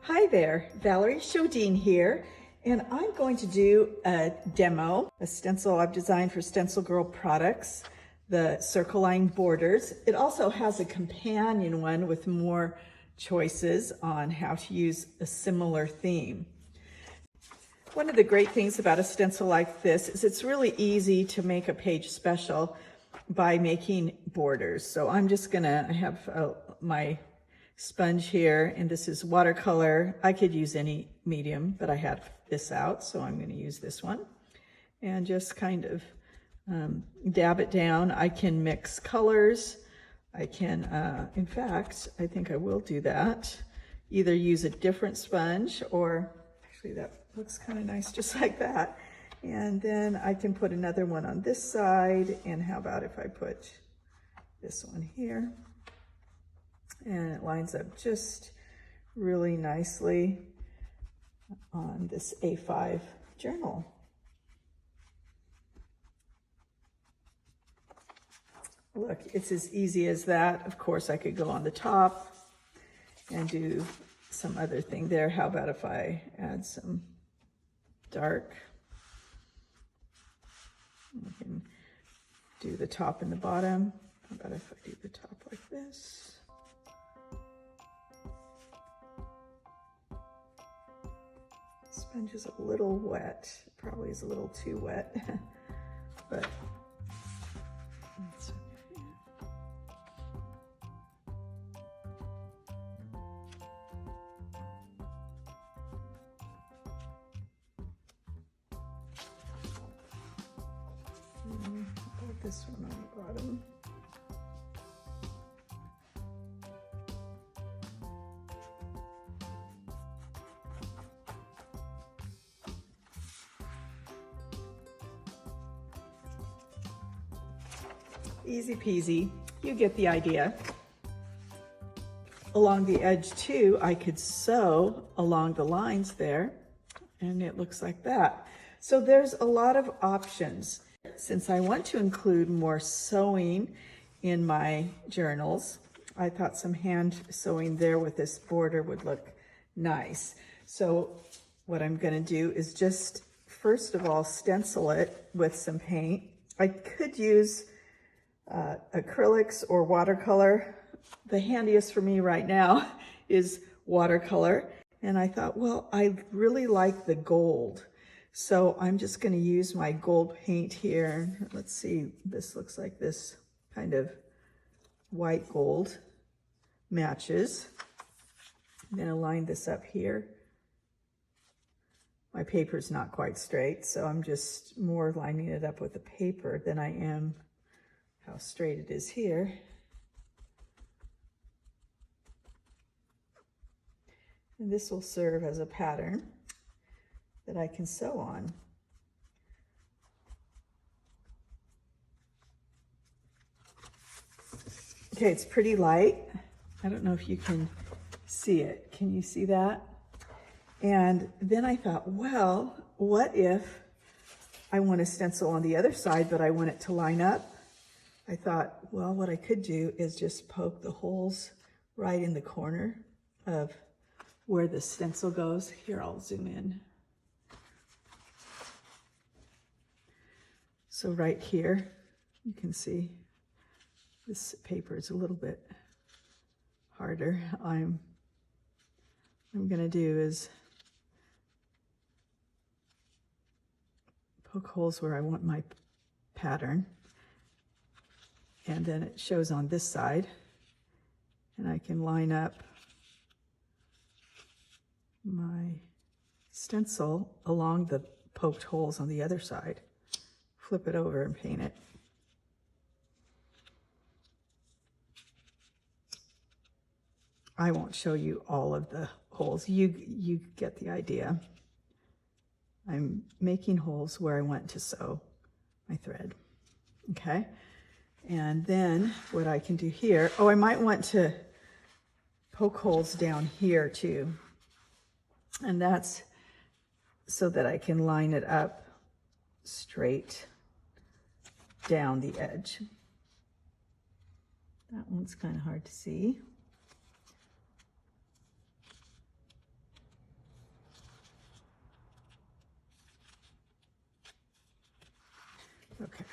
Hi there, Valerie Sjodin here, and I'm going to do a demo, a stencil I've designed for StencilGirl Products, the circle line borders. It also has a companion one with more choices on how to use a similar theme. One of the great things about a stencil like this is it's really easy to make a page special by making borders. So I'm just gonna, I have my sponge here, and this is watercolor. I could use any medium, but I have this out, so I'm gonna use this one. And just kind of dab it down. I can mix colors. I can, in fact, I think I will do that. Either use a different sponge or, actually that looks kind of nice just like that. And then I can put another one on this side. And how about if I put this one here? And it lines up just really nicely on this A5 journal. Look, it's as easy as that. Of course, I could go on the top and do some other thing there. How about if I add some dark? I can do the top and the bottom. How about if I do the top like this? Sponge is a little wet. It probably is a little too wet, but that's okay. Put this one on the bottom. Easy peasy, you get the idea. Along the edge too, I could sew along the lines there, and it looks like that. So there's a lot of options. Since I want to include more sewing in my journals, I thought some hand sewing there with this border would look nice. So what I'm gonna do is just, first of all, stencil it with some paint. I could use acrylics or watercolor. The handiest for me right now is watercolor. And I thought, well, I really like the gold. So I'm just going to use my gold paint here. Let's see, this looks like this kind of white gold matches. I'm going to line this up here. My paper's not quite straight, so I'm just more lining it up with the paper than I am how straight it is here. And this will serve as a pattern that I can sew on. Okay, it's pretty light. I don't know if you can see it. Can you see that? And then I thought, well, what if I want to stencil on the other side, but I want it to line up? I thought, well, what I could do is just poke the holes right in the corner of where the stencil goes. Here, I'll zoom in. So right here, you can see this paper is a little bit harder. What I'm gonna do is poke holes where I want my pattern. And then it shows on this side, and I can line up my stencil along the poked holes on the other side, flip it over and paint it. I won't show you all of the holes. You get the idea. I'm making holes where I want to sew my thread, okay? And then what I can do here, oh, I might want to poke holes down here too. And that's so that I can line it up straight down the edge. That one's kind of hard to see. Okay.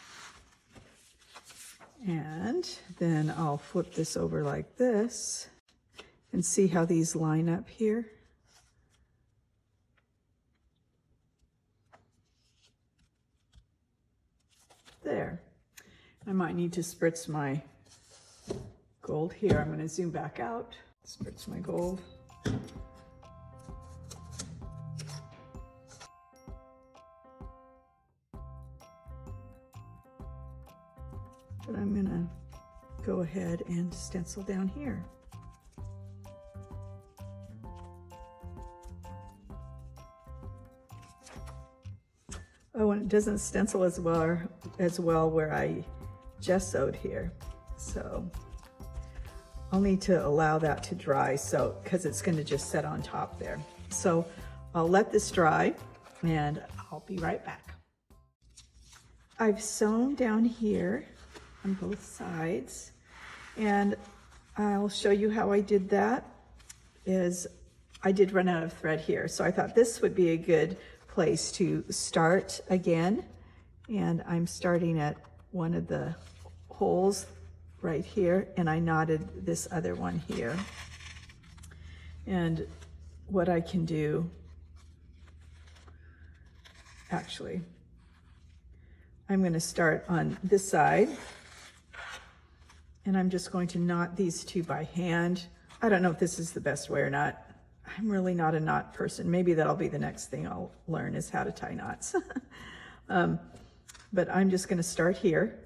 And then I'll flip this over like this and see how these line up here. There. I might need to spritz my gold here. I'm going to zoom back out, spritz my gold. But I'm going to go ahead and stencil down here. Oh, and it doesn't stencil as well where I gessoed here. So I'll need to allow that to dry, so because it's going to just set on top there. So I'll let this dry and I'll be right back. I've sewn down here on both sides, and I'll show you how I did that. I did run out of thread here, so I thought this would be a good place to start again, and I'm starting at one of the holes right here, and I knotted this other one here. And what I can do, actually, I'm going to start on this side, and I'm just going to knot these two by hand. I don't know if this is the best way or not. I'm really not a knot person. Maybe that'll be the next thing I'll learn, is how to tie knots. But I'm just going to start here.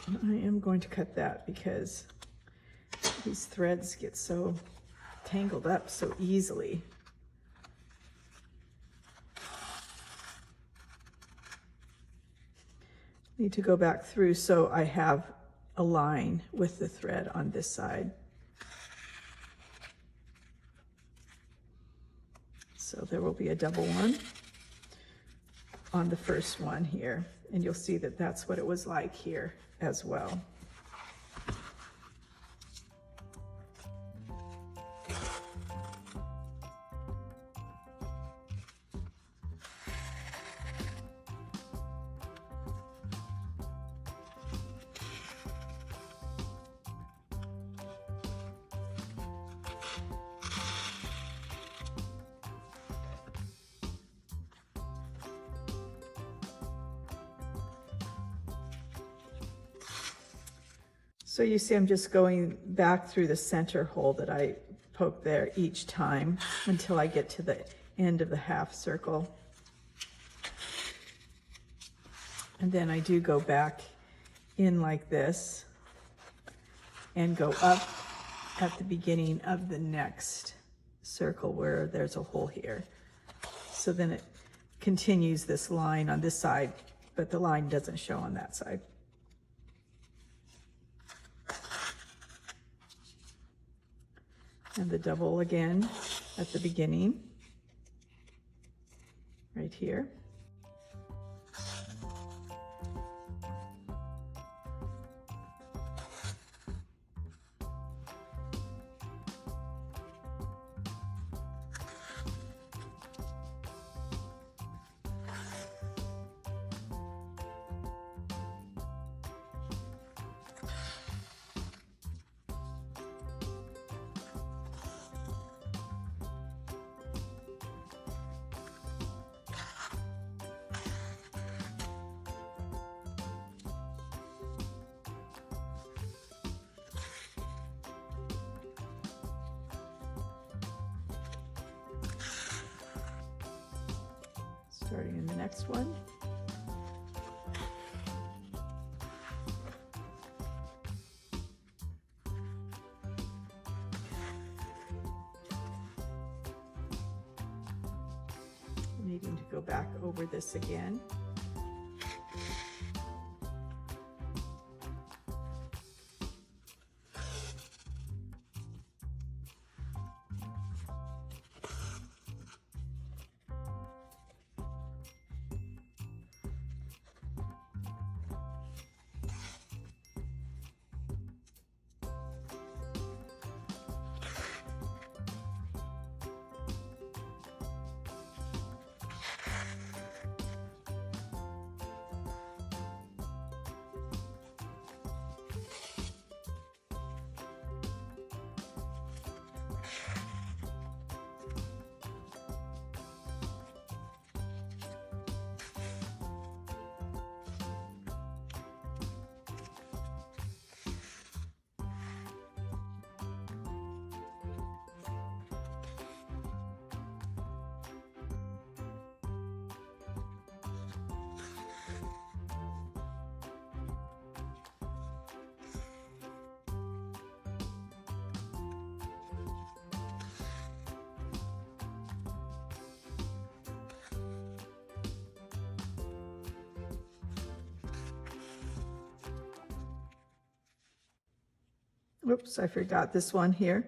And I am going to cut that because these threads get so tangled up so easily. Need to go back through so I have a line with the thread on this side. So there will be a double one on the first one here, and you'll see that that's what it was like here as well. So you see I'm just going back through the center hole that I poked there each time until I get to the end of the half circle. And then I do go back in like this and go up at the beginning of the next circle where there's a hole here. So then it continues this line on this side, but the line doesn't show on that side. And the double again at the beginning, right here. Starting in the next one. Needing to go back over this again. Oops, I forgot this one here.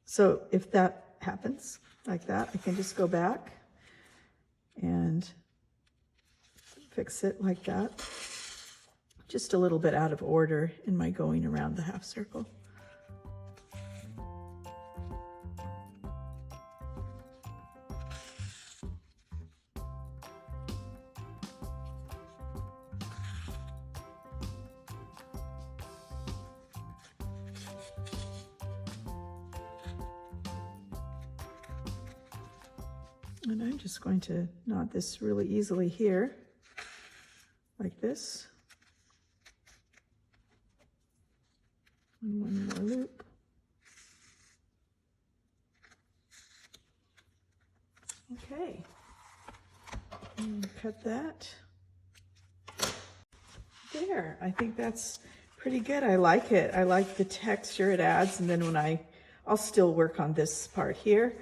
So if that happens like that, I can just go back and fix it like that. Just a little bit out of order in my going around the half circle. And I'm just going to knot this really easily here, like this. And one more loop. Okay, and cut that. There, I think that's pretty good. I like it. I like the texture it adds, and then when I'll still work on this part here,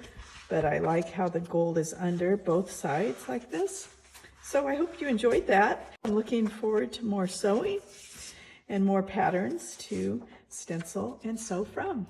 but I like how the gold is under both sides like this. So I hope you enjoyed that. I'm looking forward to more sewing and more patterns to stencil and sew from.